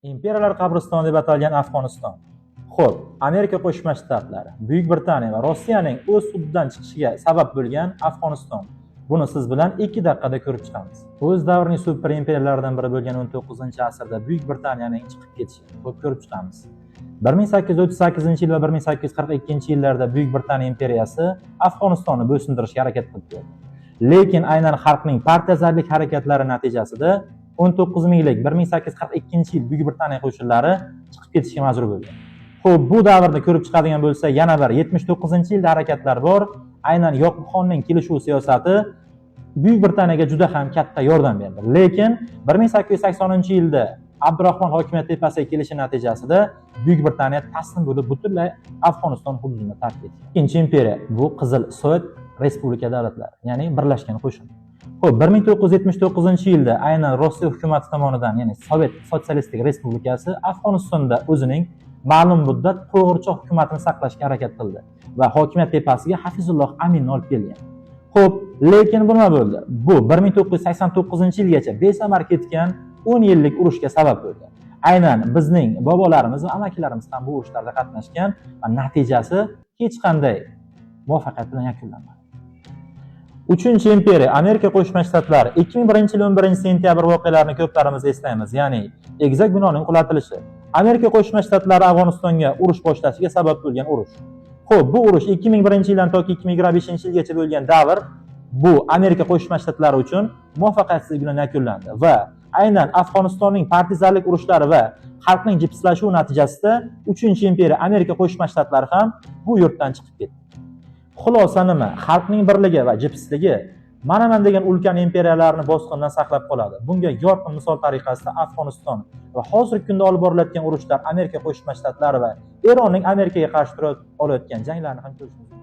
Imperiyalar qabristoni deb atalgan Afg'oniston. Xo'p, Amerika Qo'shma Shtatlari, Buyuk Britaniya va Rossiyaning o'z sudidan chiqishiga sabab bo'lgan Afg'oniston. Buni siz bilan 2 daqiqada ko'rib chiqamiz. O'z davrining super imperiyalaridan biri bo'lgan 19-asrda Buyuk Britaniyaning chiqib ketishi. Xo'p, ko'rib chiqamiz. 1838-yil va 1842-yillarda Buyuk Britaniya imperiyasi Afg'onistonni bo'ysundirishga harakat qildi. Lekin aynan xalqning partiyazarlik harakatlari natijasida 19 minglik 1842-yil Buyuk Britaniya qo'shinlari chiqib ketishga majbur bo'lgan. Xo'p, bu davrda ko'rib chiqadigan bo'lsa, yana bir 79-yilda harakatlar bor. Aynan Yoqubxonning kelishuv siyosati Buyuk Britaniyaga juda ham katta yordam berdi. Lekin 1880-yilda Abdurahmon hokimiyat tepasiga kelishi natijasida Buyuk Britaniya taslim bo'lib butunlay Afg'oniston hududini tark etdi. Ikkinchi imperiya bu Qizil Sovet Respublika davlatlari, ya'ni birlashgan qo'shin. Xo'p, 1979-yilda aynan Rossiya hukumati tomonidan, ya'ni Sovet Sotsialistik Respublikasi Afg'onistonda o'zining ma'lum muddat qo'g'irchoq hukumatini saqlashga harakat qildi va hokimiyat tepasiga Hafizulloh Aminni olib kelgan. Xo'p, lekin bu nima bo'ldi? Bu 1989-yilgacha besamar ketgan 10 yillik urushga sabab bo'ldi. Aynan bizning bobolarimiz va amakilarimiz ham bu urushlarda qatnashgan va natijasi hech qanday muvaffaqiyat bilan yakunlanmadi. 3-imperiya Amerika Qo'shma Shtatlari 2001-yil 11-sentyabr voqealarini ko'plarimiz eslaymiz, ya'ni egizak binoning qulatilishi. Amerika Qo'shma Shtatlari Afg'onistonga urush boshlashiga sabab bo'lgan urush. Xo'p, bu urush 2001-yildan toki 2025-yilgacha bo'lgan davr bu Amerika Qo'shma Shtatlari uchun muvaffaqiyatsizlik bilan yakunlandi va aynan Afg'onistonning partizanlik urushlari va xalqning jipslashuvi natijasida 3-imperiya Amerika Qo'shma Shtatlari ham bu yurtdan chiqib ketdi. Xulosa nima? Xalqning birligi va jipsligi mana degan ulkan imperiyalarni bosqindan saqlab qoladi. Bunga yorqin misol tariqasida Afg'oniston va hozirgi kunda olib borilayotgan urushlar Amerika Qo'shma Shtatlari va Eronning Amerikaga qarshi turib olayotgan janglarni ham ko'rishimiz mumkin.